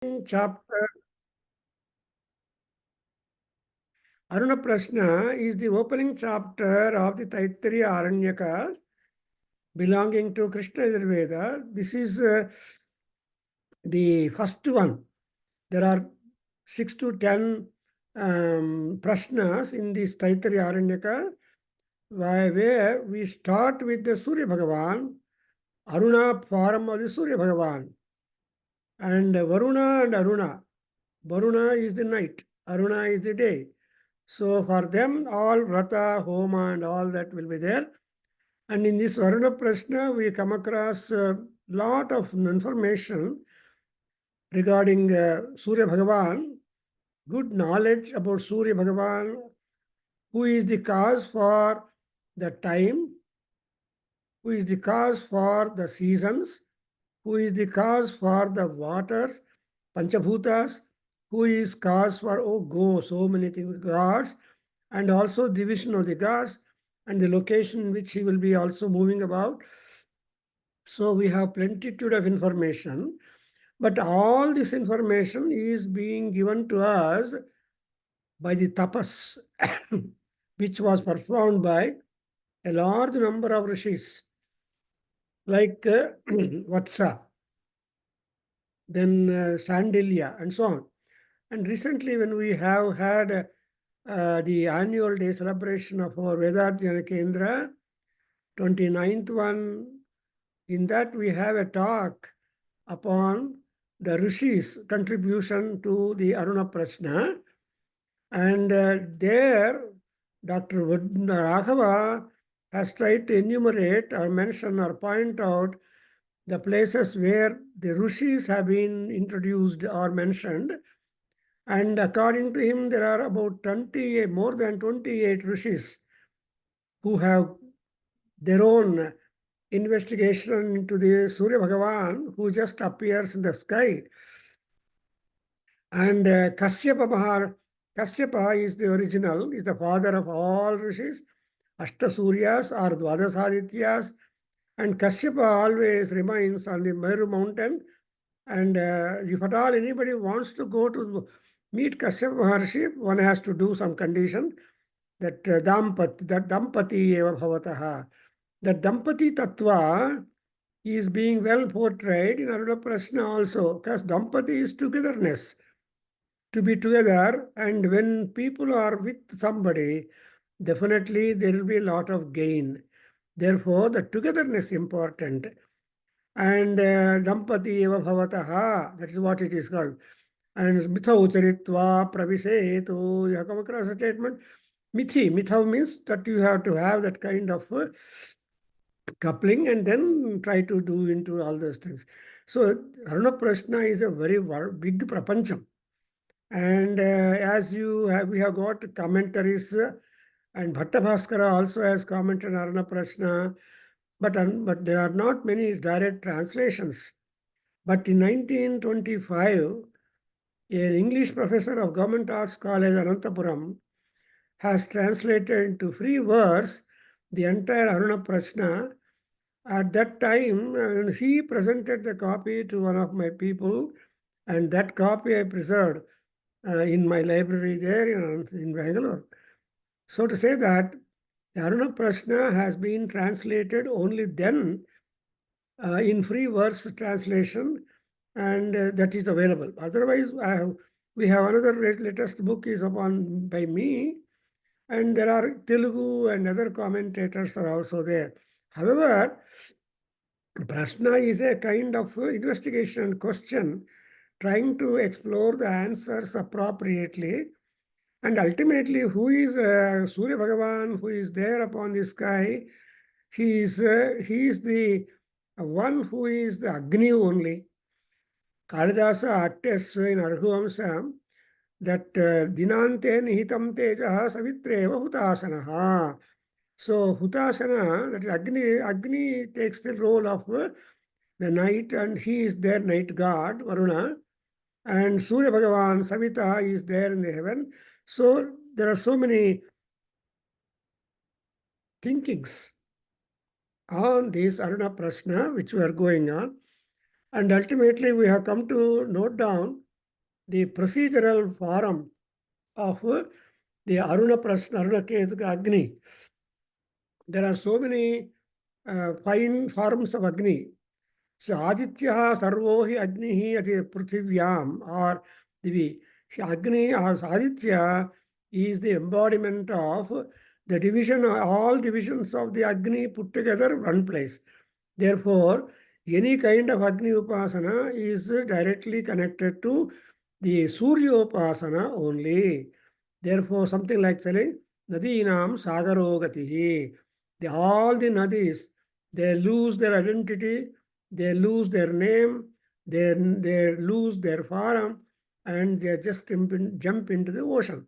chapter. Aruna Prashna is the opening chapter of the Taittiriya Aranyaka belonging to Krishna Yajurveda. This is the first one. There are 6 to 10 prashnas in this Taittiriya Aranyaka, where we start with the Surya Bhagavan, Aruna form of the Surya Bhagavan, and Varuna and Aruna. Varuna is the night, Aruna is the day. So for them, all Vrata, Homa, and all that will be there. And in this Aruna Prashna, we come across a lot of information regarding Surya Bhagavan, good knowledge about Surya Bhagavan, who is the cause for the time, who is the cause for the seasons, who is the cause for the waters, Panchabhutas, who is cause for, so many things, gods, and also division of the gods, and the location in which he will be also moving about. So we have plenitude of information, but all this information is being given to us by the tapas, which was performed by a large number of rishis, like Vatsa, then Sandilya, and so on. And recently, when we have had the annual day celebration of our Vedadhyayana Kendra, 29th one, in that we have a talk upon the Rishi's contribution to the Aruna Prashna. And there, Dr. Raghava has tried to enumerate or mention or point out the places where the Rishis have been introduced or mentioned. And according to him, there are about 28, more than 28 Rishis who have their own investigation into the Surya Bhagavan, who just appears in the sky. And Kashyapa is the original, is the father of all rishis, Ashtasuryas or Dvadasadityas, and Kashyapa always remains on the Meru mountain. And if at all anybody wants to go to meet Kashyapa Maharshi, one has to do some condition that Dampati eva bhavataha. That Dampati Tattva is being well portrayed in Aruna Prashna also, because Dampati is togetherness, to be together, and when people are with somebody, definitely there will be a lot of gain. Therefore, the togetherness is important. And Dampati eva bhavataha, that is what it is called. And mithau charitva pravisetu, you have come across a statement. Mithau means that you have to have that kind of coupling and then try to do into all those things. So Aruna Prashna is a very big prapancham. And as we have got commentaries, and Bhatta Bhaskara also has commented on Aruna Prashna, but there are not many direct translations. But in 1925, an English professor of Government Arts College, Anantapuram, has translated into free verse the entire Aruna Prashna. At that time, he presented the copy to one of my people, and that copy I preserved in my library there in Bengaluru. So to say that the Aruna Prashna has been translated only then in free verse translation, and that is available. Otherwise, we have another latest book is upon by me, and there are Telugu and other commentators are also there. However, Prashna is a kind of investigation question, trying to explore the answers appropriately. And ultimately, who is Surya Bhagavan, who is there upon the sky? He is the one who is the Agni only. Kalidasa attests in Arghuvamsa that Dinante Nihitam Tejaha Savitreva Hutasanaha. So Hutasana, that is Agni takes the role of the night, and he is their night god, Varuna. And Surya Bhagavan, Savita, is there in the heaven. So there are so many thinkings on this Aruna Prashna, which we are going on. And ultimately, we have come to note down the procedural form of the Aruna Prashna, Aruna Ketuka Agni. There are so many fine forms of Agni. So Aditya Sarvo hi Agni hi ati Pruthivyam or Divi. Agni or Aditya is the embodiment of the division, all divisions of the Agni put together one place. Therefore, any kind of Agni Upasana is directly connected to the Surya Upasana only. Therefore, something like saying, Nadinam Sagaro Gatihi. All the Nadis, they lose their identity, they lose their name, they lose their form, and they just jump into the ocean.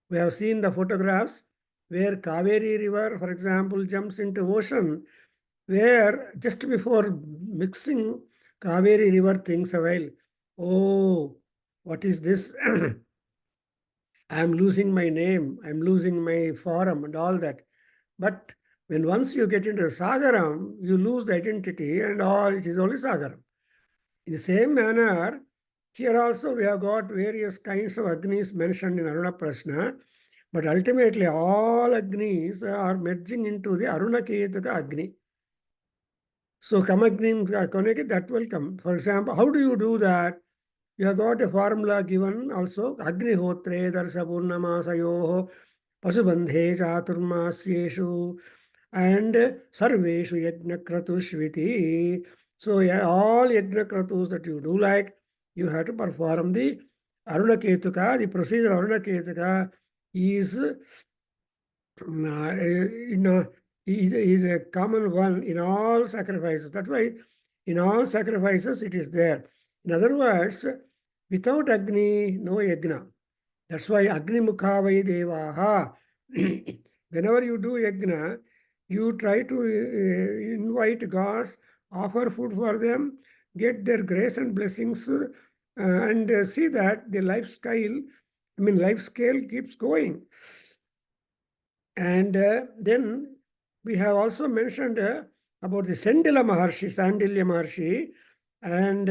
We have seen the photographs where Kaveri River, for example, jumps into ocean, where just before mixing, Kaveri River thinks a while, oh, what is this? I'm losing my name, I'm losing my form and all that. But when once you get into Sagaram, you lose the identity and all, it is only Sagaram. In the same manner, here also we have got various kinds of Agnis mentioned in Aruna Prashna, but ultimately all Agnis are merging into the Aruna Ketuka Agni. So Kamagni Koneke, that will come. For example, how do you do that? You have got a formula given also, Agnihotre Darsha Purnamasayoho Pasubandhe Chaturmasyeshu and Sarveshu Yajnakratushviti. So yeah, all Yajnakratus that you do like, you have to perform the Aruna Ketuka. The procedure Aruna Ketuka is is a common one in all sacrifices. That's why in all sacrifices it is there. In other words, without Agni, no Yajna. That's why Agni Mukhavai Devaha. Whenever you do Yajna, you try to invite gods, offer food for them, get their grace and blessings, and see that the life scale keeps going. And then we have also mentioned about the Sandilya Maharshi, and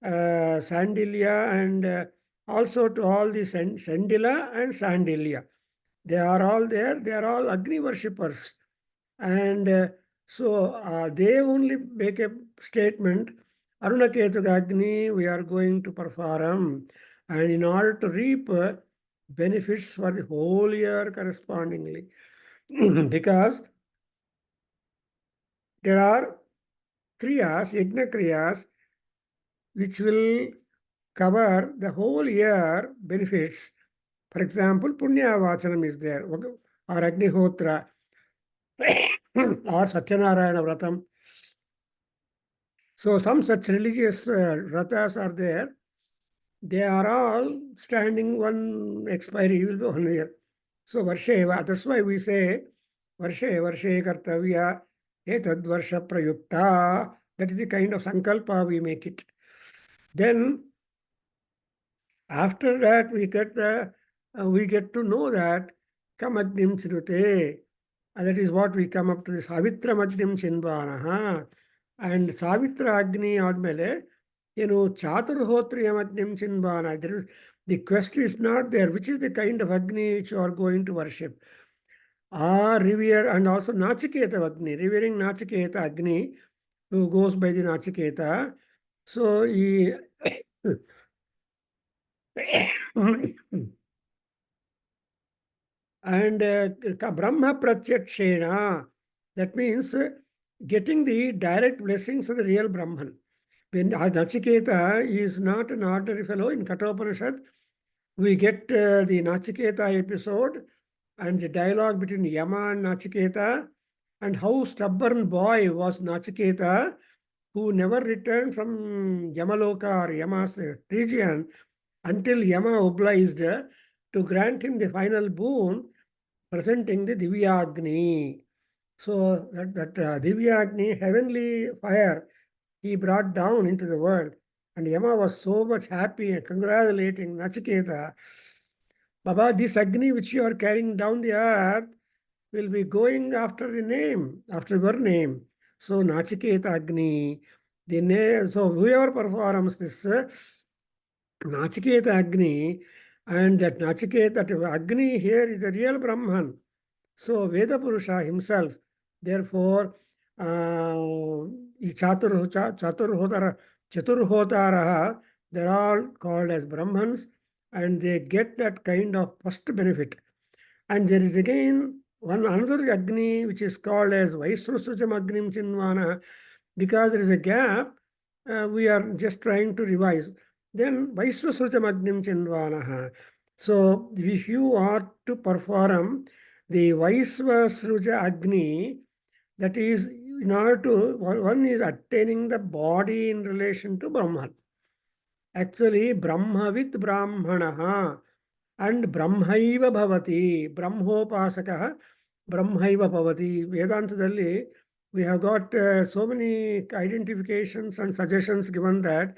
Sandilya, and also to all the Sandila and Sandilya. They are all there. They are all Agni worshippers. And so they only make a statement, Aruna Ketuka Agni, we are going to perform. And in order to reap benefits for the whole year correspondingly. Because there are kriyas, yajna kriyas, which will cover the whole year benefits. For example, Punya Vachanam is there, or Agnihotra, or Satyanarayana Vratam. So some such religious vratas are there. They are all standing one expiry will be 1 year. So Varsheva, that's why we say Varshe Kartavya Etad Varsha Prayukta. That is the kind of sankalpa we make it. Then after that we get to know that Kamagnim Chinute. And that is what we come up to this Savitra Magnim Chinvanaha. And Savitra Agni Admele, Chaturhotriya Magnim Chinvana. The question is not there. Which is the kind of Agni which you are going to worship? Revere, and also Nachiketa Agni, revering Nachiketa Agni, who goes by the Nachiketa. So he and Brahma Pratyakshena, that means getting the direct blessings of the real Brahman. When Nachiketa is not an ordinary fellow, in Kathopanishad, we get the Nachiketa episode and the dialogue between Yama and Nachiketa, and how stubborn boy was Nachiketa, who never returned from Yamaloka or Yama's region until Yama obliged to grant him the final boon, presenting the Divyagni. So that Divyagni, heavenly fire, he brought down into the world. And Yama was so much happy and congratulating Nachiketa. Baba, this Agni which you are carrying down the earth will be going after the name, after your name. So Nachiketa Agni, the name, so whoever performs this Nachiketa Agni, and that Nachiketa, that Agni here is the real Brahman. So Veda Purusha himself, therefore, Chaturhotaraha, they're all called as Brahmans, and they get that kind of first benefit. And there is again one another Agni which is called as Vaisrusujam Agnim Chinvana, because there is a gap, we are just trying to revise. Then Vaisrusujam Agnim Chinvana. So if you are to perform the Vaisvasruja Agni, that is in order to, one is attaining the body in relation to Brahman. Actually, Brahmavit Brahmanaha and Brahmaiva Bhavati, Brahmopasakaha, Brahmaiva Bhavati. Vedantadalli, we have got so many identifications and suggestions given that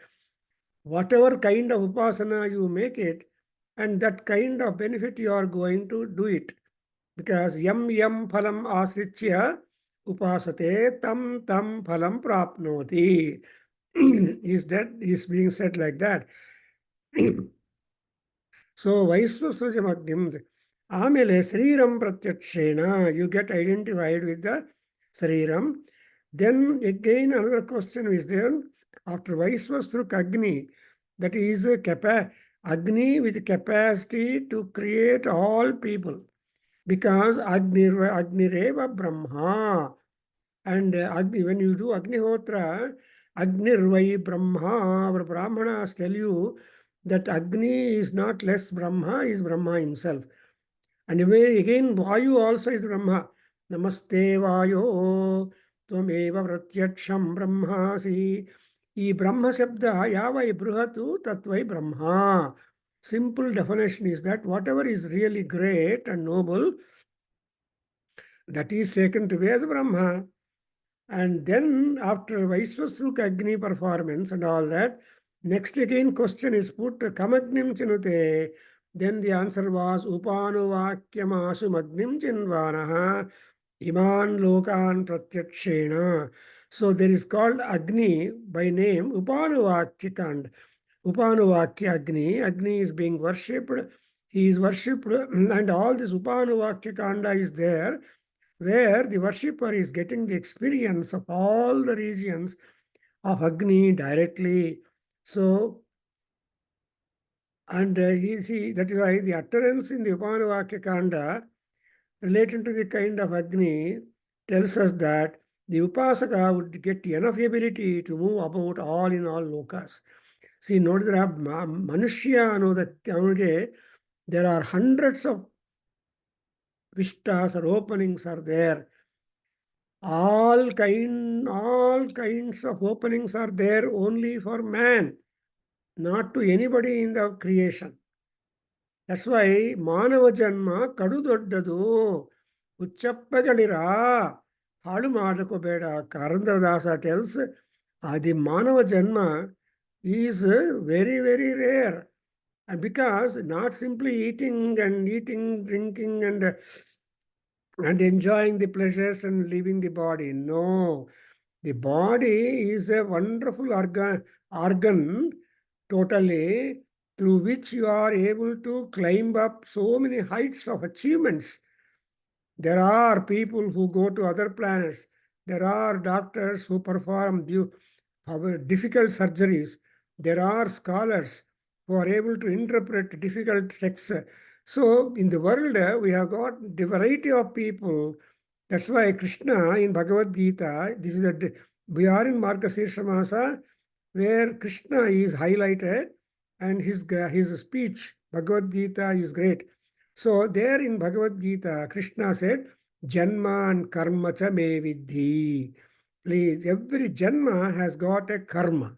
whatever kind of upasana you make it, and that kind of benefit you are going to do it. Because yam yam phalam asrichya upasate tam tam phalam prapnoti. Is being said like that. So Vaisvasrujamagnim. Amele Sriram Pratyakshena, you get identified with the Sriram. Then again another question is there. After Vaisvasruk Agni, that is Agni with capacity to create all people. Because Agnireva Brahma. And when you do Agnihotra, Agnirvai Brahma, our Brahmanas tell you that Agni is not less Brahma, is Brahma himself. And again, Vayu also is Brahma. Namaste Vayo, Tvameva Pratyaksham Brahmasi. E Brahma Shabda, Yavai Bruhatu, Tatvai Brahma. Simple definition is that whatever is really great and noble, that is taken to be as Brahma. And then after Vaisvasruk Agni performance and all that, next again question is put, Kamagnim Chinute. Then the answer was Upanuvakyamasu Magnim Chinvanaha Iman Lokan Pratyakshena. So there is called Agni by name Upanuvakyakand. Upanuvakya Agni. Agni is being worshipped. He is worshipped, and all this Upanuvakya Kanda is there, where the worshipper is getting the experience of all the regions of Agni directly. So, and you see, that is why the utterance in the Upanavakya Kanda relating to the kind of Agni tells us that the Upasaka would get enough ability to move about all in all lokas. See, notice that Manushya, there are hundreds of vistas or openings are there. All kinds of openings are there only for man, not to anybody in the creation. That's why Manava Janma Kadu Doddadu Uchappagalira Halu Madakobeda. Karandradasa tells the Manava Janma is very, very rare. And because not simply eating, drinking, and enjoying the pleasures and leaving the body. No, the body is a wonderful organ totally, through which you are able to climb up so many heights of achievements. There are people who go to other planets. There are doctors who perform difficult surgeries. There are scholars who are able to interpret difficult texts. So in the world, we have got the variety of people. That's why Krishna in Bhagavad Gita, we are in Margashirsha Masa, where Krishna is highlighted, and his speech, Bhagavad Gita, is great. So there in Bhagavad Gita, Krishna said, Janma and karma cha me vidhi. Please, every janma has got a karma,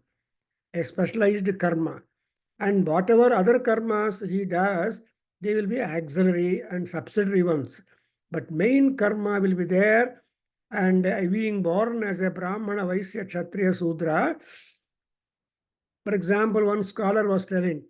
a specialized karma. And whatever other karmas he does, they will be auxiliary and subsidiary ones. But main karma will be there. And being born as a Brahmana, Vaisya, Kshatriya, Sudra, for example, one scholar was telling,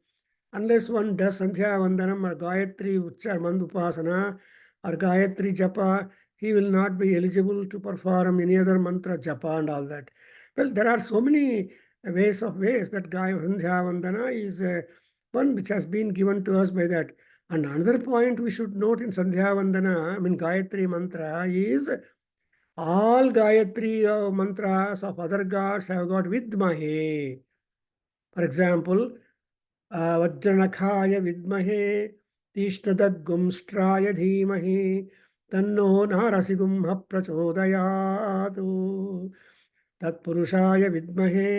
unless one does Sandhya Vandanam or Gayatri Uchchar Mandupasana or Gayatri Japa, he will not be eligible to perform any other mantra Japa and all that. Well, there are so many ways that Sandhya Vandana is one which has been given to us by that. And another point we should note in Sandhya Vandana, I mean Gayatri mantra, is all Gayatri mantras of other gods have got Vidmahe. For example, Vajranakaya Vidmahe, Tishtadagumstraya Dhimahi, Tanno Narasigumha Prachodayatu, Tatpurushaya Vidmahe,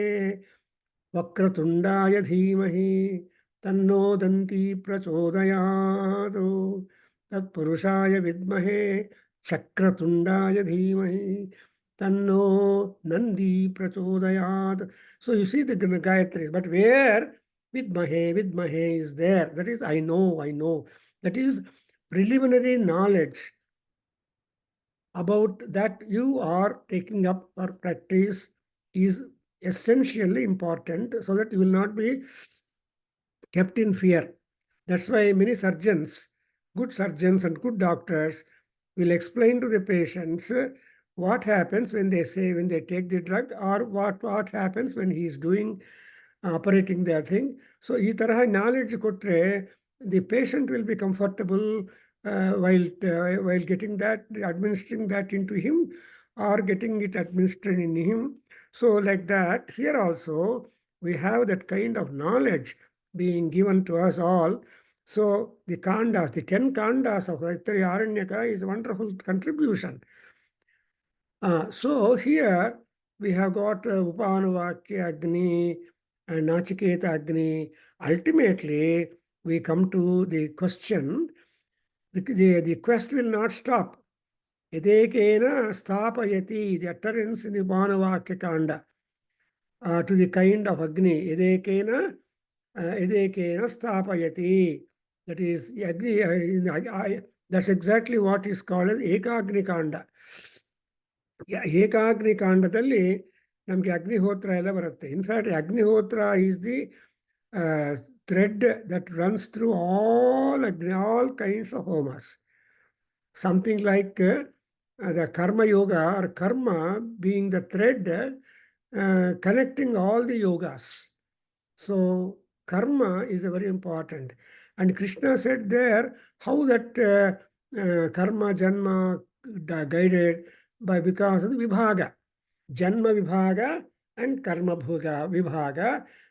Vakratundaya Dhimahi, Tanno Danti Prachodayatu, Tatpurushaya Vidmahe, Chakratundaya Dhimahi, Tanno Nandi Prachodayat. So you see the Gayatri, but where Vidmahe is there. That is, I know. That is preliminary knowledge about that you are taking up for practice is essentially important so that you will not be kept in fear. That's why many surgeons, good surgeons and good doctors will explain to the patients what happens when they take the drug, or what happens when he is doing operating their thing. So ಈ ತರಹ knowledge ಕೊಟ್ರೆ the patient will be comfortable while getting that, administering that into him, or getting it administered in him. So like that, here also we have that kind of knowledge being given to us all. So the kandas, the 10 kandas of Aranyaka is a wonderful contribution. So here we have got Upanuvakya Agni and Nachiketa Agni. Ultimately, we come to the question. The quest will not stop. Edekena stapayati, the utterance in the Upanuvakya Kanda, to the kind of Agni. Edekena stapayati. That is, Agni, that's exactly what is called as Ekagni Kanda. ಏಕಾಗ್ನಿ ಕಾಂಡದಲ್ಲಿ ನಮಗೆ ಅಗ್ನಿಹೋತ್ರ ಎಲ್ಲ ಬರುತ್ತೆ. In fact Agnihotra is the thread that runs through all kinds of homas. Something like the karma yoga, or karma being the thread connecting all the yogas. So karma is very important. And Krishna said there how that karma, janma guided because of the vibhaga. Janma vibhaga and karma vibhaga,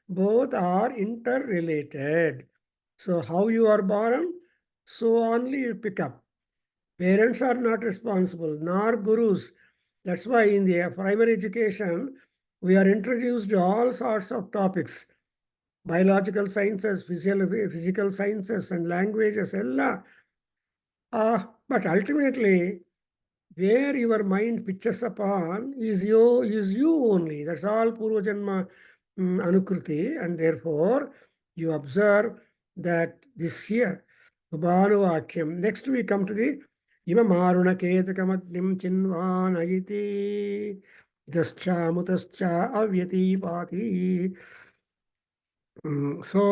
both are interrelated. So how you are born, so only you pick up. Parents are not responsible, nor gurus. That's why in the primary education, we are introduced to all sorts of topics. Biological sciences, physical sciences, and languages, ella. But ultimately, where your mind pitches upon is you only. That's all Purva Janma Anukruti, and therefore you observe that this here, Ubhanuvakyam. Next we come to the Imam Aruna Ketakamadim Chinvanayiti Dascha Mutascha Avyati Pati. So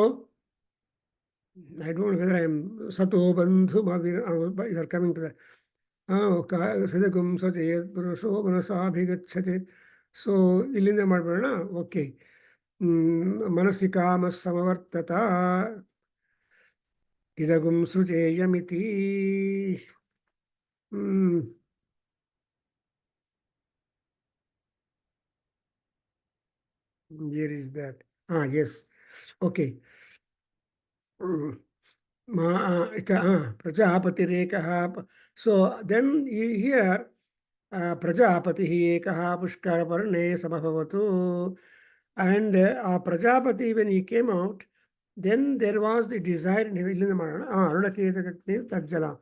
I don't know whether I am Sato Bandhu, you are coming to that. ಸದಗುಂ ಸ್ವಜಯತ್ ಪುರುಷೋ ಮನಸಾಭಿಗಚ್ಚತೆ. So ಇಲ್ಲಿಂದ ಮಾಡ್ಬೇಡ. Okay. ಮನಸ್ಸಿ ಕಾಮ ಸಮವರ್ತತ ಇದಗುಂ ಸೃಜೇಯಮಿತಿ. Here is that. Yes. Okay. Prajapatirekah. So then here Prajapati Ekaha Pushkaraparne Samabhavatu. And Prajapati, when he came out, then there was the desire in Arunaketa Tajala.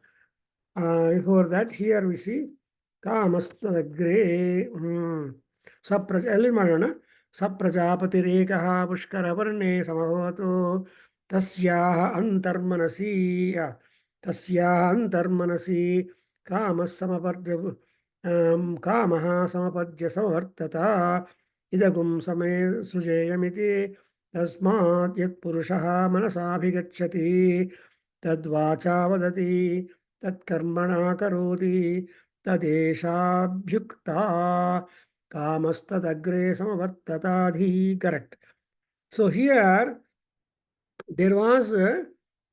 Before that, here we see Kamastagre Saprajapatirekah Pushkaraparne Samabhavatu. Tasya antarmanasi kamaha samapadya samartata idagum same sujayamiti tasmat yat purushaha manasabhigacchati tadvacha vadati tatkarmana karoti tadeshabhyukta kamastadagre samavartatadhi. Correct. So here there was the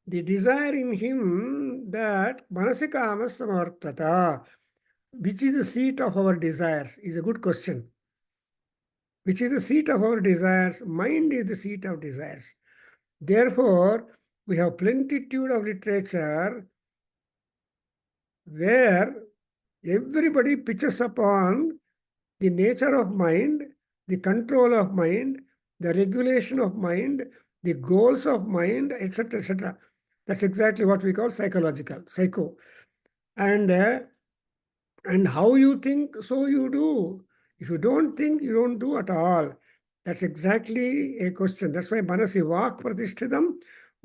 desire in him that Manasika Samartata, which is the seat of our desires, is a good question. Which is the seat of our desires? Mind is the seat of desires. Therefore, we have plenitude of literature where everybody pitches upon the nature of mind, the control of mind, the regulation of mind, the goals of mind, etc., etc. That's exactly what we call psycho. And and how you think, so you do. If you don't think, you don't do at all. That's exactly a question. That's why Manasi Vak Pratishthitam,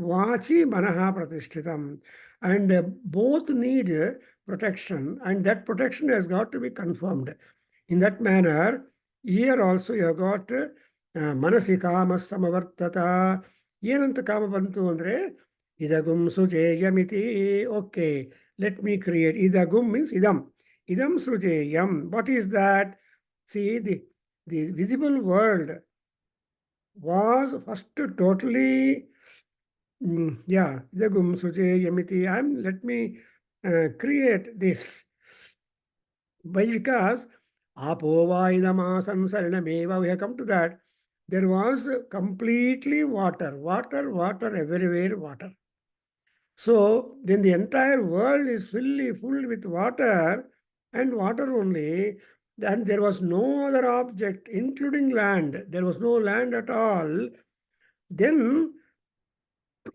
Vachi Manaha Pratishthitam. And both need protection, and that protection has got to be confirmed. In that manner, here also you have got Manasi Kama Samavartata. ಏನಂತ ಕಾಮ ಬಂತು ಅಂದರೆ ಇದಗುಂ ಸುಜೇಯಮಿತಿ. Okay, let me create. Idagum means idam. Idam srujeyam. What is that? See, the visible world was first totally, yeah, idagum srujeyamiti. Let me create this. Why? Because apova idamasan saranameva, we have come to that. There was completely water, everywhere water. So then the entire world is fully full with water and water only, and there was no other object, including land. There was no land at all. Then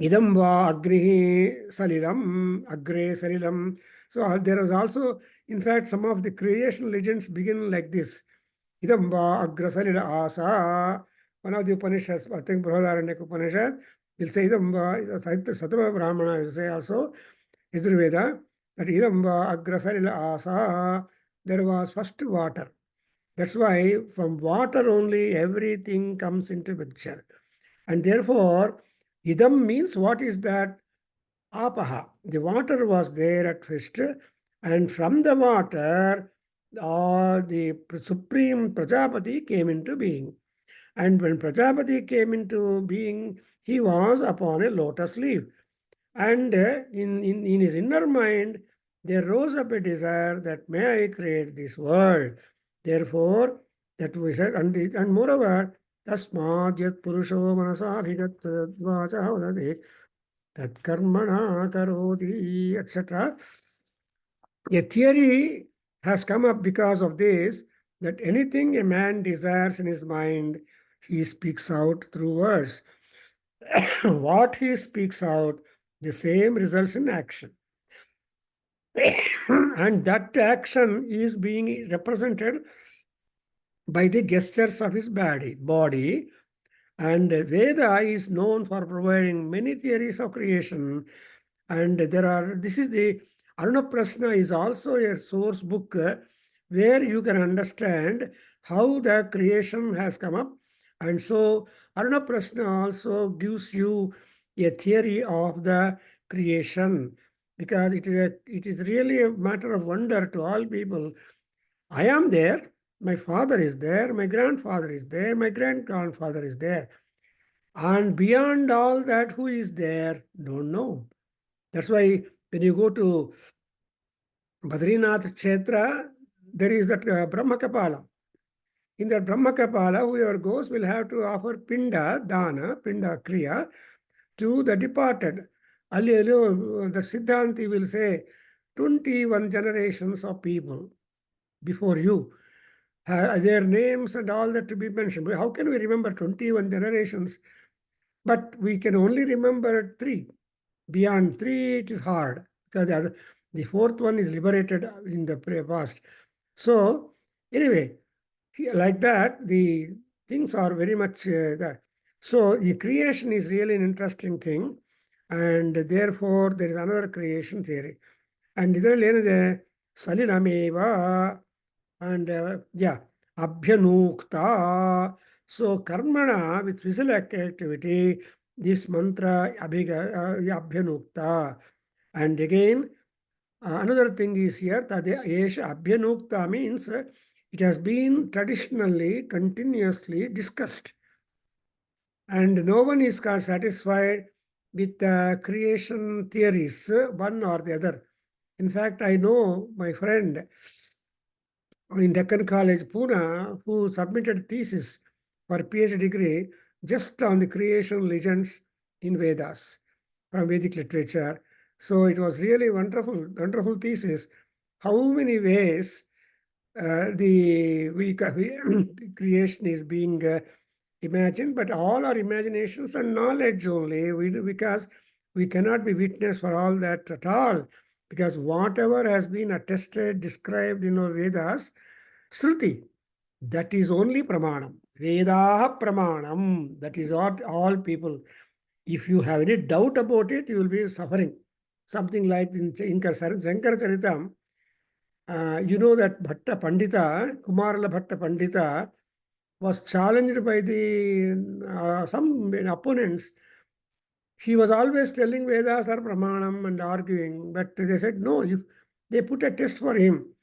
idam va agrihi salilam, agre salilam. So there is also, in fact, some of the creation legends begin like this. Idam va agra salila asa. One of the Upanishads, I think Prabhakargaru Upanishad, will say idam va, Satava Brahmana will say also, Veda, that idam agra salila asa, there was first water. That's why from water only everything comes into picture. And therefore, idam means what is that? Apaha. The water was there at first, and from the water, the supreme Prajapati came into being. And when Prajapati came into being, he was upon a lotus leaf. And in his inner mind, there rose up a desire that may I create this world. Therefore, that we said, and moreover, tasmad yat purusho manasabhigat vacha vadati tat karmana karoti, etc. A theory has come up because of this, that anything a man desires in his mind, he speaks out through words. What he speaks out, the same results in action. And that action is being represented by the gestures of his body. And Veda is known for providing many theories of creation. And this is the Aruna Prashna is also a source book where you can understand how the creation has come up. And so Aruna Prashna also gives you a theory of the creation, because it is really a matter of wonder to all people. I am there, my father is there, my grandfather is there, my great-grandfather is there. And beyond all that, who is there? Don't know. That's why when you go to Badrinath Kshetra, there is that Brahmakapala. In that Brahmakapala, whoever goes will have to offer Pinda, Dana, Pinda Kriya to the departed. The Siddhanti will say 21 generations of people before you. Their names and all that to be mentioned. How can we remember 21 generations? But we can only remember 3. Beyond 3, it is hard, because the 4th one is liberated in the past. So, anyway, like that, the things are very much that. So, the creation is really an interesting thing, and therefore, there is another creation theory. And ಇದರಲ್ಲಿ ಏನಿದೆ ಸಲಿಲಮೇವ and abhyanukta. So karmana, with physical activity, this mantra abhyanukta. And again, another thing is here that abhyanukta means it has been traditionally continuously discussed, and no one is satisfied with creation theories, one or the other. In fact, I know my friend in Deccan College, Pune, who submitted thesis for PhD degree just on the creation legends in Vedas from Vedic literature. So it was really wonderful, wonderful thesis. How many ways the creation is being imagined, but all our imaginations and knowledge only, because we cannot be witness for all that at all, because whatever has been attested, described in our Vedas, Shruti, that is only Pramanam. Veda Pramanam, that is what all people, if you have any doubt about it, you will be suffering. Something like in Shankara Charitam, you know that Bhatta Pandita, Kumarala Bhatta Pandita, was challenged by the some opponents. He was always telling Vedas are Pramanam and arguing, but they said no. If they put a test for him,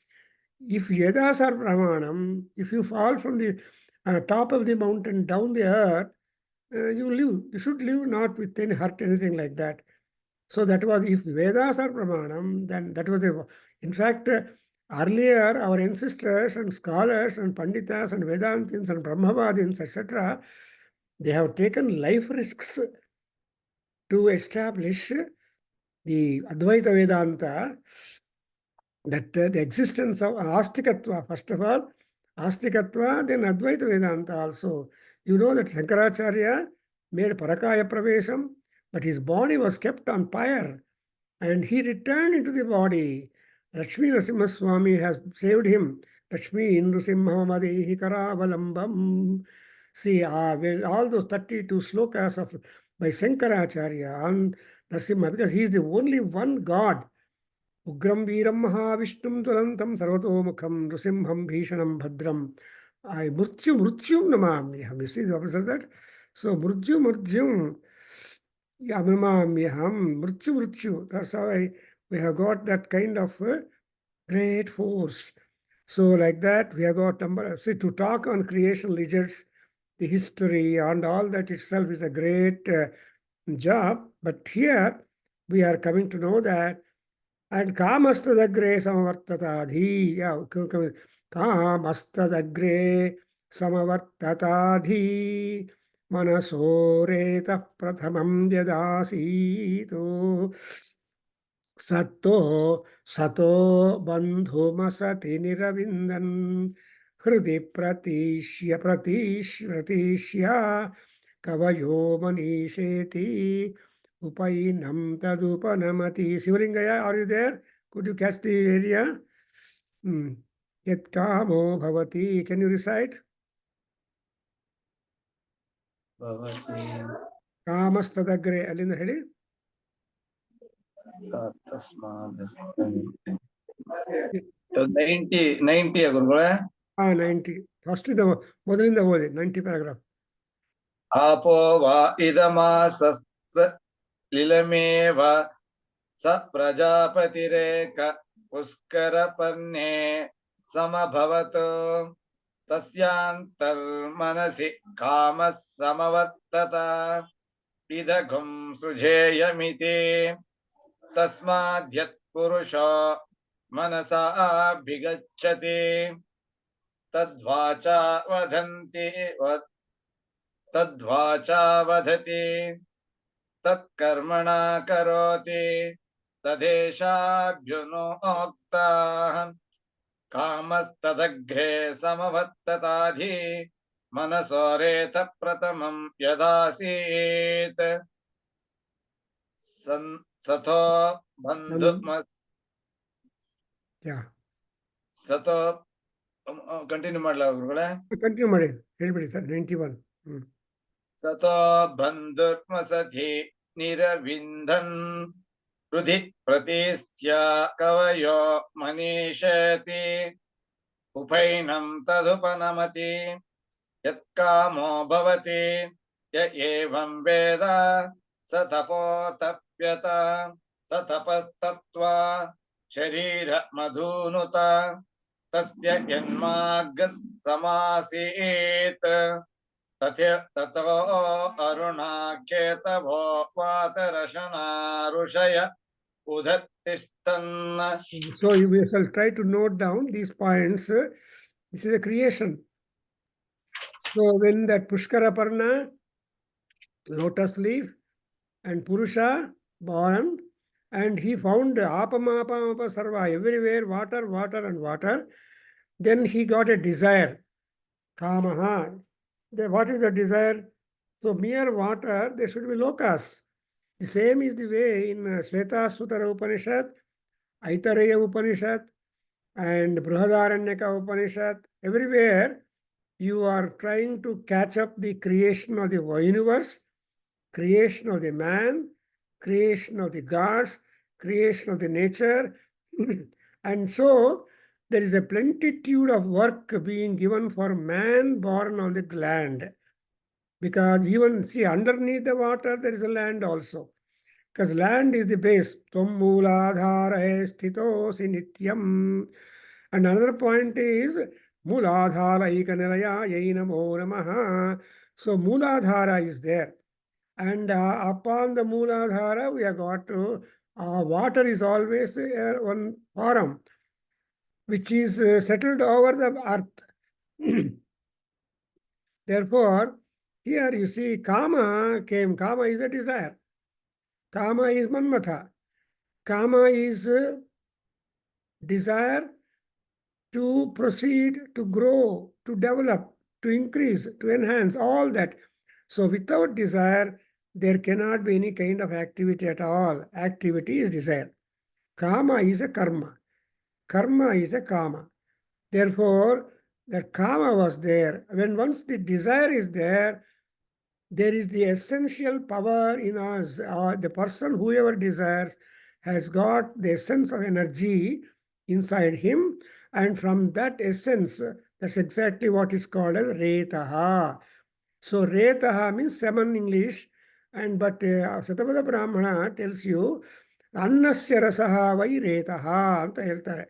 if Vedas are Pramanam, if you fall from the top of the mountain down the earth, you live. You should live not with any hurt, anything like that. So that was, if Vedas are Pramanam, then that was the. In fact, earlier our ancestors and scholars and Panditas and Vedantins and Brahmavadins, etc., they have taken life risks to establish the Advaita Vedanta, that the existence of Astikatva, first of all, Astikatva, then Advaita Vedanta also. You know that Shankaracharya made Parakaya Pravesam, but his body was kept on fire and he returned into the body. Lakshmi Narasimha Swami has saved him. Lakshmi Nrusimhamadehi Karavalambam. See, all those 32 slokas of by Shankaracharya on Narasimha, because he is the only one God. Ugram Veeram Mahavishtum Tulantam Sarvatomukham Nrusimham Bhishanam Bhadram. I Murtyum Namamyaham. You see the opposite of that? So Murtyum. Yamamyaham, Murtyu. That's how we have got that kind of great force. So like that, we have got number. See, to talk on creation legends, the history and all that itself is a great job. But here we are coming to know that, and Kamastadagre Samavartatadhi. Yeah, Kamastadagre Samavartatadhi. Manasoretah prathamam vyadasito sato bandhumasati niravindan hridi pratishya kavayo manisheti upainam tadupanamati. Sivalingaya, are you there? Could you catch the area? Yat kamo bhavati. Can you recite? ಕಾಮಸ್ತದಗ್ರೆ ಅಲ್ಲಿಂದ ಹೇಳಿ. 90 ಗುರುಗಳೇ. 90 first ಮೊದಲಿಂದ ಓದಿ 90 paragraph. ಆಪೋ ವಾ ಇದಮಾಸಸ್ತ ಲಿಲಮೇವ ಸ ಪ್ರಜಾಪತಿರೇಕ ಪುಷ್ಕರ ಪನ್ನೇ ಸಮಭವತು ತಸ್ಯಾಂತರ್ಮನಸಿ ಕಾಮಃ ಸಮವರ್ತತ ಇದಘಂ ಸೃಜೇಯಮಿತಿ ತಸ್ಮಾದ್ಯತ್ ಪುರುಷೋ ಮನಸಾ ಅಭಿಗಚ್ಚತಿ ತದ್ವಾಚಾ ವದತಿ ತತ್ಕರ್ಮಣಾ ಕರೋತಿ ತದೇಶಾಭ್ಯುನೋಕ್ತಃ ಕಾಮಸ್ತದಗ್ರೇ ಸಮವರ್ತತಾಧಿ ಮನಸೋರೇತ ಪ್ರಥಮಂ ಯದಾಸೀತ್ ಸತೋ ಬಂಧು ಸತೋ ಕಂಟಿನ್ಯೂ ಮಾಡ್ಲಾ ಗುರುಗಳೇ? ಕಂಟಿನ್ಯೂ ಮಾಡಿ, ಹೇಳ್ಬಿಡಿ ಸರ್. 91. ಸತೋ ಬಂಧುರ್ಮಸಧಿ ನಿರವಿಂದನ್ ಹೃದಿ ಪ್ರತಿಸ್ಯ ಕವಯೋ ಮನೀಷತಿ ಉಪೈನಂ ತದುಪನಮತಿ ಯತ್ಕಾಮೋ ಭವತಿ ಯ ಏವಂ ವೇದ ಸ ತಪೋ ತಪ್ಯತ ಸ ತಪಸ್ತಪ್ತ್ವಾ ಶರೀರ ಮಧೂನುತ ತಸ್ಯ ಯನ್ಮಾರ್ಗಃ ಸಮಾಸೀತ್ ततो अरुणाकेतभो वातरशना ऋषय उदत्तिष्ठन्. So we shall try to note down these points. This is a creation. So when that Pushkara Parna, lotus leaf, and Purusha born, and he found Apamapamapa Sarva, everywhere water, water, and water. Then he got a desire, Kamaha. What is the desire? So mere water, there should be lokas. The same is the way in Svetasvatara Upanishad, Aitareya Upanishad, and Brihadaranyaka Upanishad. Everywhere you are trying to catch up the creation of the universe, creation of the man, creation of the gods, creation of the nature. And so there is a plenitude of work being given for man born on the land. Because even, see, underneath the water, there is a land also. Because land is the base. Tvam mooladhara sthitosi nityam. And another point is mooladhara ikanilaya yai namo namaha. So mooladhara is there. And upon the mooladhara, we have got to, water is always one forum, which is settled over the earth. Therefore, here you see Kama came. Kama is a desire. Kama is Manmatha. Kama is desire to proceed, to grow, to develop, to increase, to enhance, all that. So without desire, there cannot be any kind of activity at all. Activity is desire. Kama is a karma. Karma is a kama. Therefore, that kama was there. When once the desire is there is the essential power in us. The person, whoever desires, has got the essence of energy inside him. And from that essence, that's exactly what is called as retaha. So retaha means seven English. And but Satapada Brahmana tells you, annasya rasaha vai retaha anta heltare.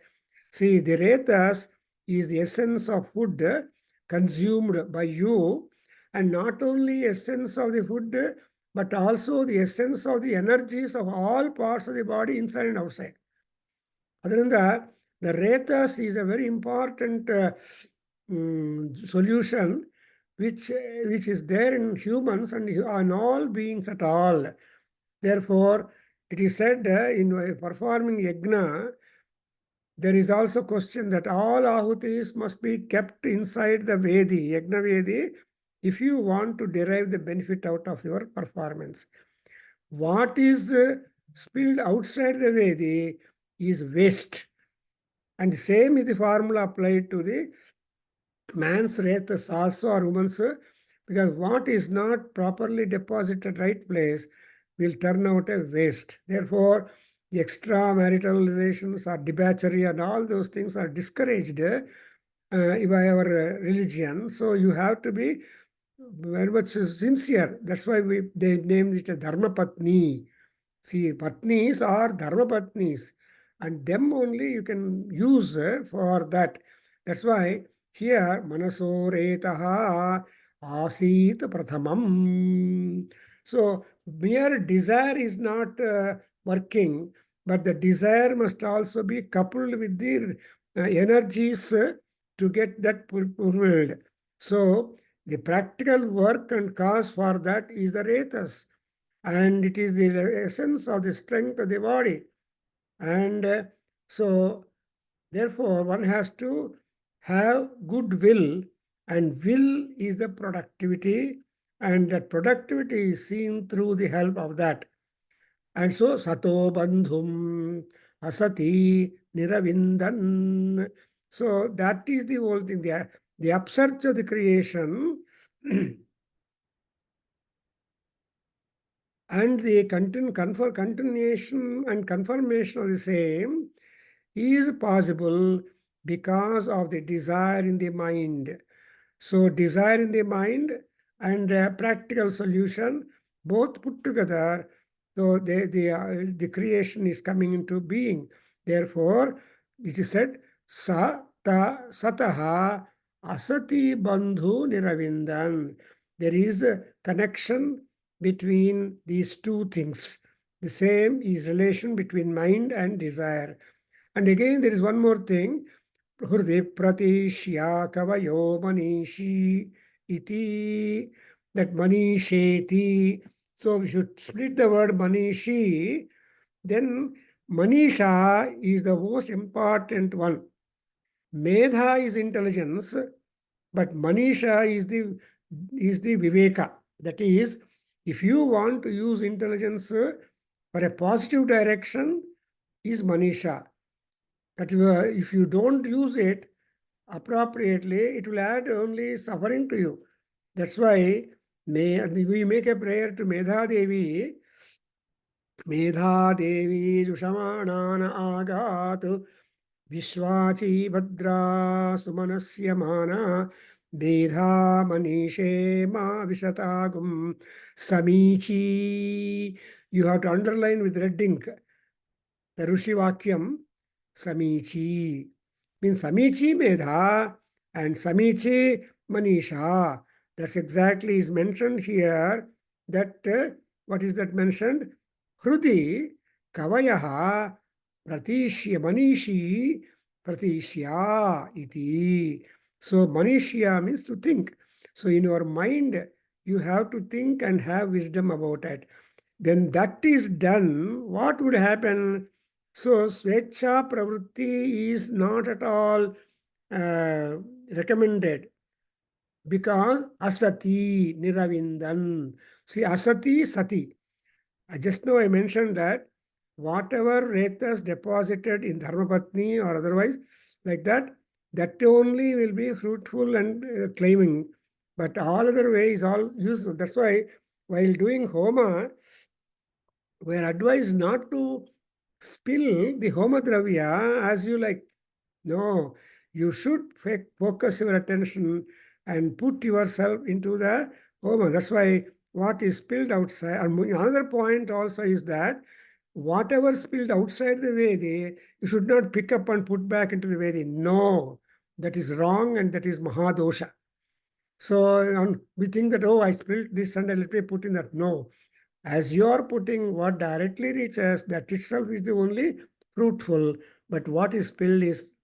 See, the retas is the essence of food consumed by you, and not only essence of the food, but also the essence of the energies of all parts of the body, inside and outside. Other than that, the retas is a very important solution which is there in humans and in all beings at all. Therefore, it is said in performing yajna, there is also question that all ahutis must be kept inside the Vedi, Yajna Vedi, if you want to derive the benefit out of your performance. What is spilled outside the Vedi is waste. And the same is the formula applied to the man's retas also, or woman's, because what is not properly deposited right place will turn out a waste. Therefore, the extramarital relations or debauchery and all those things are discouraged by our religion. So you have to be very much sincere. That's why they named it a Dharma Patni. See, Patnis are Dharma Patnis, and them only you can use for that. That's why here Manaso Retaha Asit Prathamam. So mere desire is not working, but the desire must also be coupled with the energies to get that fulfilled. So the practical work and cause for that is the retas, and it is the essence of the strength of the body. And so therefore one has to have good will, and will is the productivity, and that productivity is seen through the help of that. And so sato bandhum asati niravindan. So that is the whole thing, the upsearch of the creation. And the continuation and confirmation of the same is possible because of the desire in the mind. So desire in the mind and practical solution both put together, so the creation is coming into being. Therefore, it is said, sataha asati bandhu niravindan. There is a connection between these two things. The same is relation between mind and desire. And again, there is one more thing. Hrude pratishya kavayo manishi iti. That manisheti. So if you split the word manishi, then manisha is the most important one. Medha is intelligence, but manisha is the viveka. That is, if you want to use intelligence for a positive direction, is manisha. That is, if you don't use it appropriately, it will add only suffering to you. That's why we make a prayer to Medha Devi. Medha Devi Jushamanana Agat Vishwachi Bhadra Sumanasya Mana Medha Manishe Ma Vishatagum Samichi. You have to underline with red ink the Rushi Vakyam Samichi. Means Samichi Medha and Samichi Manisha. That's exactly is mentioned here. That what is that mentioned? Hrudi Kavayaha Pratishya Manishi Pratishya iti. So Manishya means to think. So in your mind, you have to think and have wisdom about it. When that is done, what would happen? So Svecha Pravritti is not at all recommended because Asati Niravindan. See, Asati Sati. Just now I mentioned that whatever retas deposited in Dharmapatni or otherwise like that, that only will be fruitful and claiming. But all other ways all useful. That's why while doing Homa, we are advised not to spill the Homa Dravya as you like. No, you should focus your attention and put yourself into the Homa. That's why what is spilled outside. And another point also is that whatever spilled outside the Veda, you should not pick up and put back into the Veda. No, that is wrong and that is Mahadosha. So we think that, oh, I spilled this and let me put in that. No. As you are putting what directly reaches, that itself is the only fruitful, but what is spilled is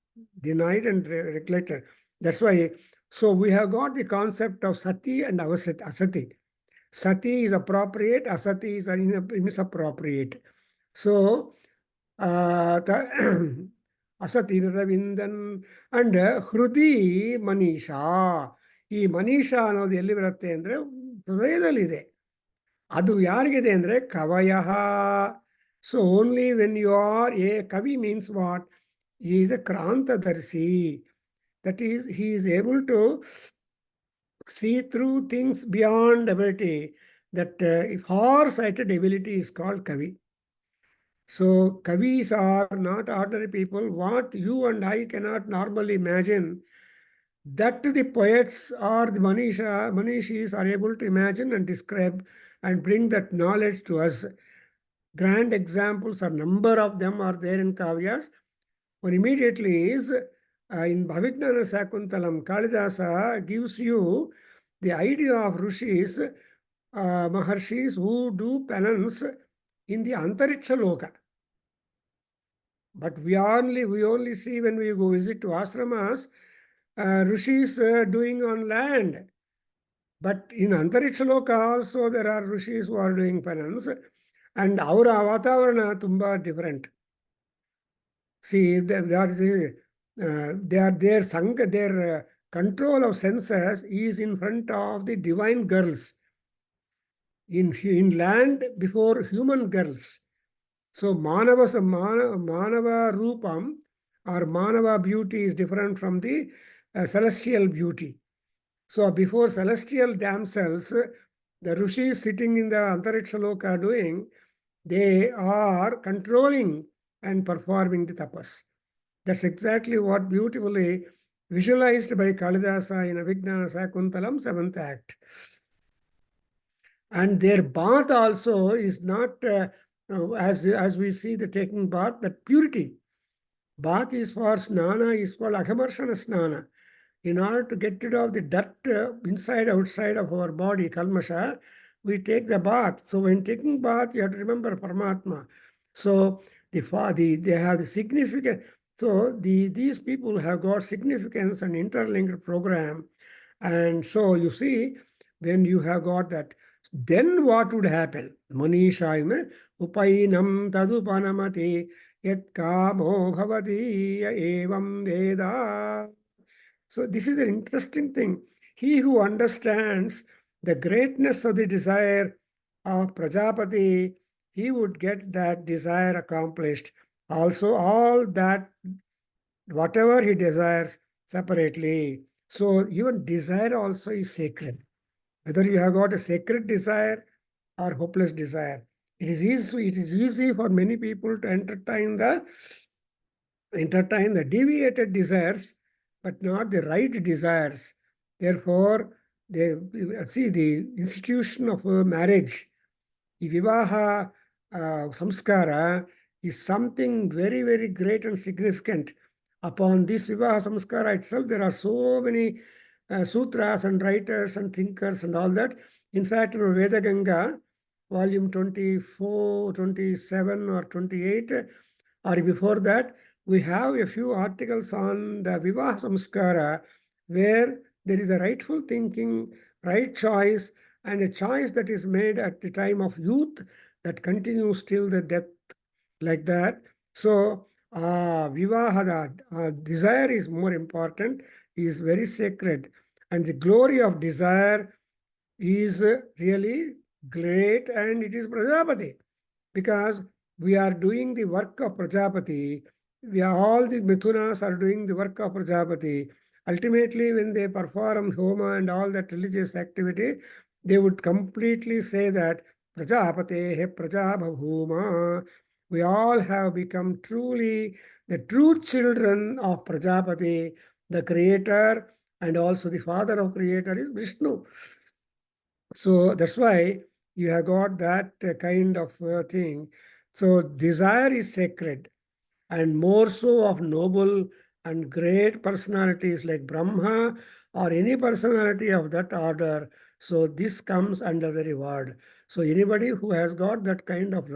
denied and neglected. That's why, so we have got the concept of sati and asati. Sati is appropriate, asati is misappropriate. So, asati ravindan and hrudi manisha. ಈ ಮನೀಷಾ ಅನ್ನೋದು ಎಲ್ಲಿ ಬರುತ್ತೆ ಅಂದರೆ ಹೃದಯದಲ್ಲಿದೆ. ಅದು ಯಾರಿಗಿದೆ ಅಂದರೆ ಕವಯಃ. So only when you are a ಕವಿ means what? He is a Krantadarshi. That is, he is able to see through things beyond ability. That far-sighted ability is called Kavi. So Kavis are not ordinary people. What you and I cannot normally imagine, that the poets or the Manishis are able to imagine and describe and bring that knowledge to us. Grand examples, a number of them are there in Kavyas. One immediately is in Bhavignana Sakuntalam, Kalidasa gives you the idea of Rishis, Maharshis who do penance in the Antariksha Loka. But we only see when we go visit to ashramas, Rishis doing on land. But in Antariksha Loka also there are Rishis who are doing penance. And our Vatavarana tumba different. See, their control of senses is in front of the divine girls. In land before human girls. So Manava Rupam or Manava beauty is different from the celestial beauty. So before celestial damsels, the Rishis sitting in the Antariksha Loka doing, they are controlling and performing the tapas. That's exactly what beautifully visualized by Kalidasa in Abhignana Sakuntalam, 7th Act. And their bath also is not, as we see the taking bath, that purity. Bath is for snana, is for Aghamarshana snana. in order to get rid of the dirt inside, outside of our body, kalmasha, we take the bath. So when taking bath, you have to remember Paramatma. So they have the significant. So these people have got significance and interlinked program. And so you see, when you have got that, then what would happen? Manisha upainam tadupanamati yat kamo bhavati evam veda. So this is an interesting thing. He who understands the greatness of the desire of Prajapati, he would get that desire accomplished. Also, all that, whatever he desires separately. So even desire also is sacred. Whether you have got a sacred desire or hopeless desire. It is easy for many people to entertain the deviated desires, but not the right desires. Therefore, they see the institution of marriage, the vivaha samskara is something very, very great and significant. Upon this vivaha samskara itself, there are so many sutras and writers and thinkers and all that. In fact, in Veda Ganga, volume 24, 27 or 28, or before that, we have a few articles on the Vivaha Samskara, where there is a rightful thinking, right choice, and a choice that is made at the time of youth that continues till the death, like that. So, Vivaha, desire is more important, is very sacred. And the glory of desire is really great, and it is Prajapati, because we are doing the work of Prajapati. All the Mithunas are doing the work of Prajapati. Ultimately, when they perform Homa and all that religious activity, they would completely say that Prajapate he Prajabhavuma. We all have become truly the true children of Prajapati, the creator, and also the father of creator is Vishnu. So that's why you have got that kind of thing. So desire is sacred, and more so of noble and great personalities like Brahma or any personality of that order. So this comes under the reward. So anybody who has got that kind of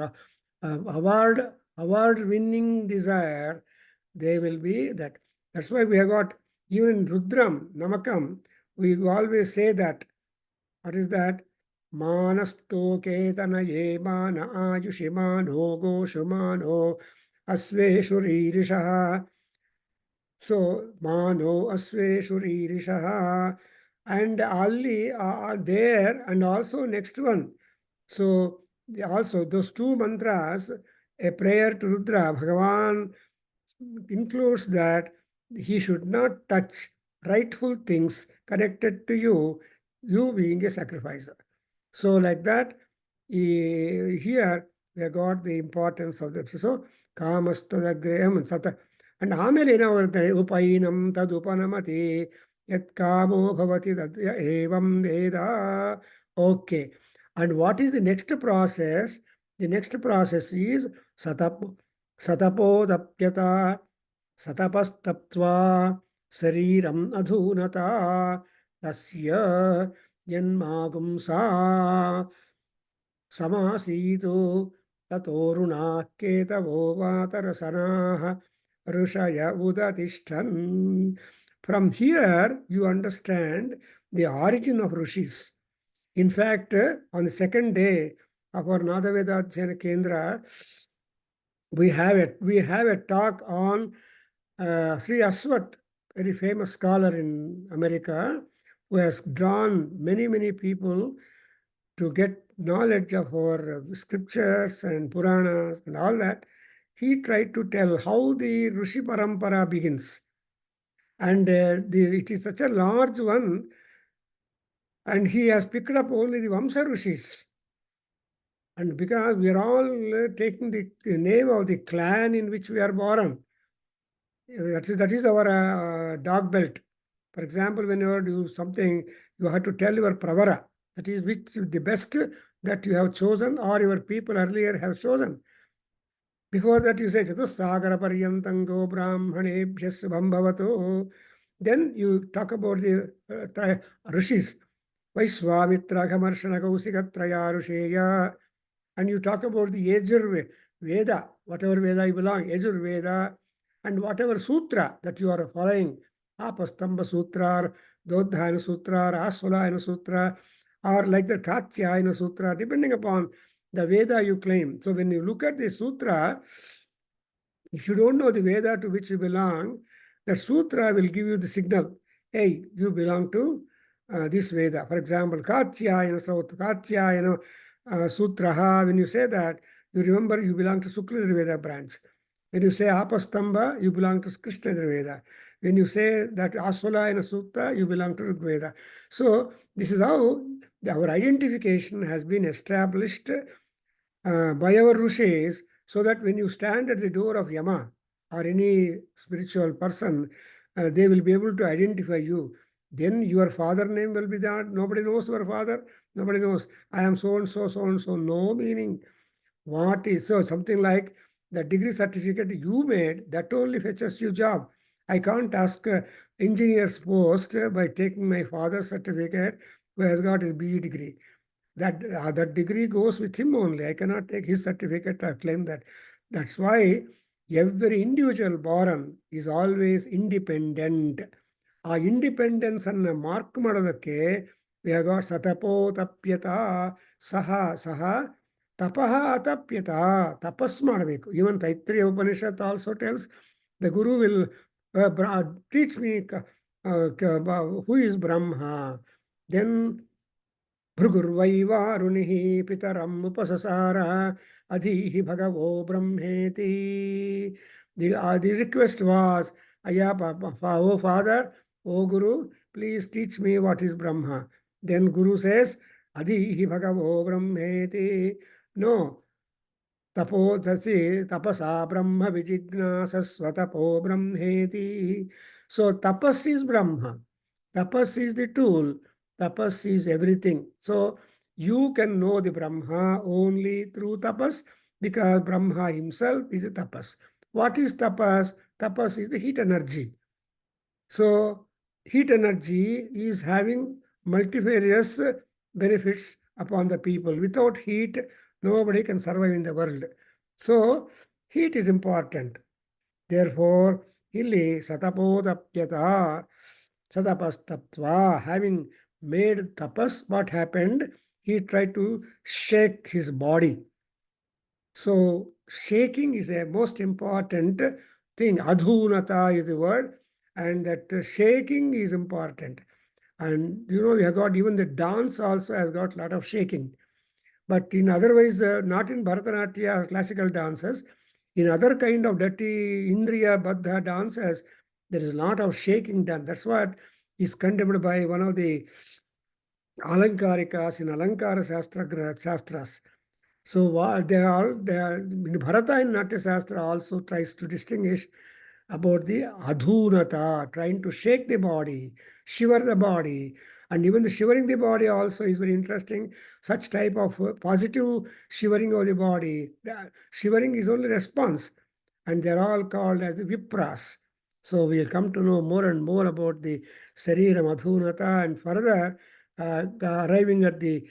award winning desire, they will be that. That's why we have got even Rudram, Namakam, we always say that. What is that? Manasto ketana ye mana ayushimano goshumano asveshurishaha. So mano asveshurishaha. And Ali are there, and also next one. So also those two mantras, a prayer to Rudra, Bhagavan includes that he should not touch rightful things connected to you, you being a sacrificer. So like that, here we have got the importance of the, so kamastadagreham sata. And ಆಮೇಲೆ ಏನಾಗುತ್ತೆ ಉಪೈನಂ ತದುಪನಮತಿ ಯತ್ ಕಾಮೋ ಭವತಿ ತದ್ ಏವಂ ವೇದ. Okay. And what is the next process? The next process is satapodapyata satapastaptva sariram adhunata tasya janmagumsa samasito tatorunah ketavo vatarasanaah rushaya udadishtan. From here, you understand the origin of rishis. In fact, on the second day of our Nadaveda Adhyayana Kendra, we have a talk on Sri Aswath, very famous scholar in America, who has drawn many people to get knowledge of our scriptures and Puranas and all that. He tried to tell how the Rishi Parampara begins. And it is such a large one, and he has picked up only the Vamsa Rishis. And because we are all taking the name of the clan in which we are born, that is our dog belt. For example, whenever you do something, you have to tell your pravara. That is which the best that you have chosen or your people earlier have chosen. Before that, you say Chatusagara Paryantango Brahmanebhyas Bhambhavato. Then you talk about the rishis, Vaishwamitra, Ghamarshana, Kausigatraya, Rusheya, and you talk about the Yajur Veda, whatever Veda you belong, Yajur Veda, and whatever sutra that you are following, Apastamba Sutra, or Dodhayana Sutra, or Asvalayana Sutra, or like the Katyayana Sutra, depending upon the Veda you claim. So when you look at the sutra, if you don't know the Veda to which you belong, the sutra will give you the signal. Hey, you belong to this Veda. For example, Katyayana Sutraha, when you say that, you remember you belong to Sukla Veda branch. When you say Apastamba, you belong to Krishna Veda. When you say that Asvalayana Sutta, you belong to Rig Veda. So this is how our identification has been established by our rishis, so that when you stand at the door of Yama or any spiritual person, they will be able to identify you. Then your father name will be that. Nobody knows your father. Nobody knows. I am so and so, so and so. No meaning. What is so? Something like the degree certificate you made, that only fetches you job. I can't ask engineer's post by taking my father's certificate who has got his BE degree. That degree goes with him only. I cannot take his certificate or claim that. That's why every individual born is always independent. ಆ independence ಅನ್ನ mark ಮಾಡೋದಕ್ಕೆ we have got ಸತಪೋ ತಪ್ಯತ ಸಹ ಸಹ ತಪಃ ಅತಪ್ಯತ, ತಪಸ್ ಮಾಡಬೇಕು. Even Taittiriya Upanishad also tells the guru will teach me who is Brahma. Then ಭೃಗುರ್ವೈವಾರುಣಿಃ ಪಿತರಂ ಉಪಸಸಾರ ಅಧೀಃ ಭಗವೋ ಬ್ರಹ್ಮೇತಿ. The request was, oh Father, oh Guru, please teach me what is Brahma. Then Guru says, Adhihi Bhagavo Brahmeti. No. Tapodhasi tapasa Brahma vijignasasvatapo Brahmeti. So tapas is Brahma. Tapas is the tool. Tapas is everything. So you can know the Brahma only through tapas, because Brahma himself is a tapas. What is tapas? Tapas is the heat energy. So heat energy is having multifarious benefits upon the people. Without heat, nobody can survive in the world. So heat is important. Therefore, ಇಲ್ಲಿ ಸತಪೋದಪ್ಯತ ಸತಪಸ್ತತ್ವ, having made tapas, what happened? He tried to shake his body. So shaking is a most important thing. Adhunata is the word, and that shaking is important. And we have got even the dance also has got a lot of shaking. But in otherwise, not in Bharatanatyam classical dances, in other kind of dirty Indriya Baddha dances, there is a lot of shaking done. That's what is condemned by one of the Alankarikas in Alankara Shastras. So what they are in Bharata and Natya Shastra also tries to distinguish about the adhunata, trying to shake the body, shiver the body. And even the shivering the body also is very interesting. Such type of positive shivering of the body. Shivering is only response, and they're all called as the vipras. So we'll come to know more and more about the Sariram Adhunata, and further arriving at the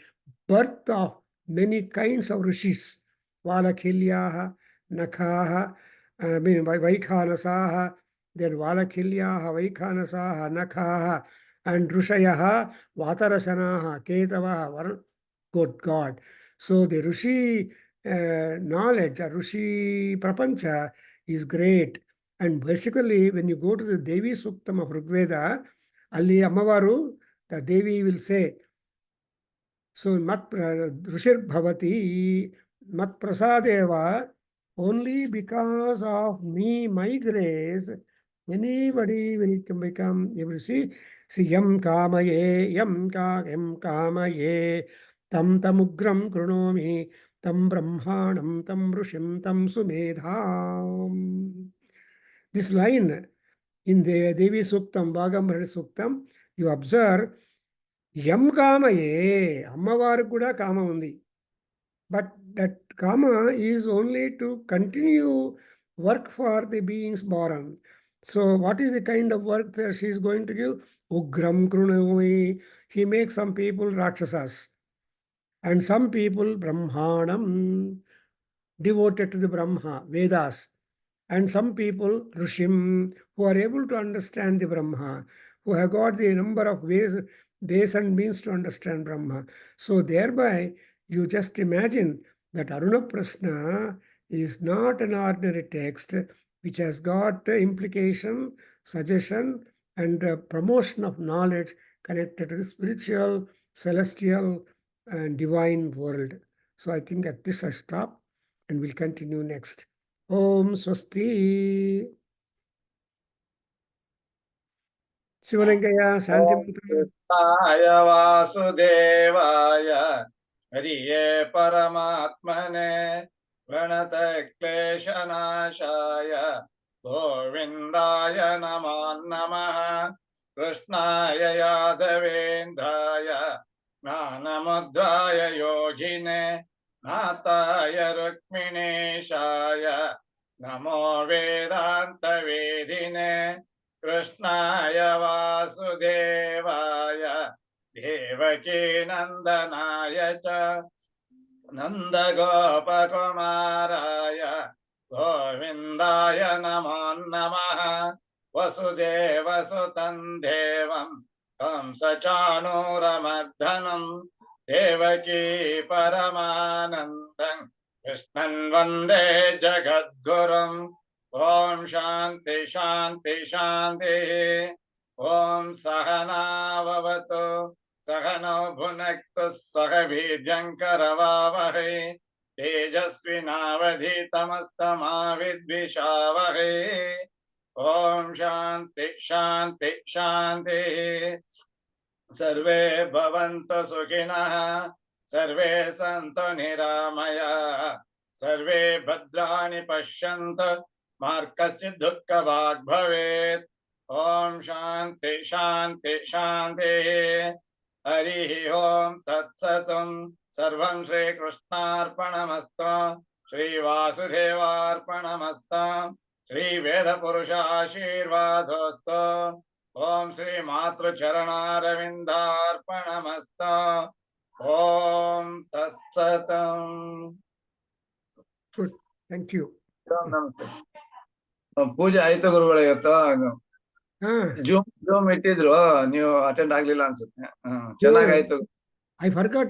birth of many kinds of rishis. Valakhilyaha, Nakhaha, Vaikhanasaha, then Valakhilyaha, Vaikhanasaha, Nakhaha, and Rushayaha, Vatarasanaha, Ketavaha, good God. So the Rishi knowledge, Rishi Prapancha is great. And basically, when you go to the Devi Suktam of Rigveda, Ali Amavaru, the Devi will say, so mat Rushir Bhavati, mat prasadeva, only because of me, my grace, anybody will become, you will see yam kamaye, tam tamugram krunomi, tam brahmanam, tam rushim, tam sumedham. This line in the Devi Suktam, Bhagamari Suktam, you observe, yam kamaye, అమ్మవారు కూడా కామ ఉంది. But that karma is only to continue work for the beings born. So what is the kind of work that she is going to give? Ugram Krunovi. He makes some people Rakshasas and some people Brahmanam, devoted to the Brahma, Vedas. And some people, Rishim, who are able to understand the Brahma, who have got the number of ways and means to understand Brahma. So thereby, you just imagine that Aruna Prashna is not an ordinary text which has got implication, suggestion, and promotion of knowledge connected to the spiritual, celestial, and divine world. So I think at this I stop and we'll continue next. Om Swasti. Shivalingaya, Shanti Om Mantra. कृष्णाय वासुदेवाय हरिये परमात्मने प्रणतक्लेशनाशाय गोविन्दाय नमो नमः कृष्णाय यादवेन्द्राय ज्ञानमुद्राय योगिने नाथाय रुक्मिणेशाय नमो वेदान्तवेदिने कृष्णाय वासुदेवाय देवकी नन्दनाय च नन्दगोपकुमाराय गोविन्दाय नमो नमः वसुदेवसुतं देवं कंसचाणूरमर्दनं देवकी परमानन्दं कृष्णं वन्दे जगद्गुरुम् ओम शांति शांति शांति ओम सहनाववतु सहनौ भुनक्तु सह वीर्यङ्करवावहै तेजस्विनावधीतमस्तमा विद्विषावहै ओम शांति शांति शांति सर्वे भवन्तु सुखिनः सर्वे सन्तु निरामयाः सर्वे भद्राणि पश्यन्तु मा कश्चित् दुःखभाग् भवेत् ओम शांति शांति शांति हरिः ओम तत्सतं सर्वं श्रीकृष्णार्पणमस्तु श्रीवासुदेवार्पणमस्तु श्रीवेदपुरुषाशीर्वादोऽस्तु ओम श्रीमातृचरणारविन्दार्पणमस्तु ओम तत्सतं. Good. Thank you. ನಮಸ್ತೆ. ಪೂಜೆ ಆಯ್ತು ಗುರುಗಳೇ. ಇವತ್ತು ಜೂಮ್ ಇಟ್ಟಿದ್ರು, ನೀವು ಅಟೆಂಡ್ ಆಗ್ಲಿಲ್ಲ ಅನ್ಸುತ್ತೆ. ಚೆನ್ನಾಗಾಯ್ತು. I forgot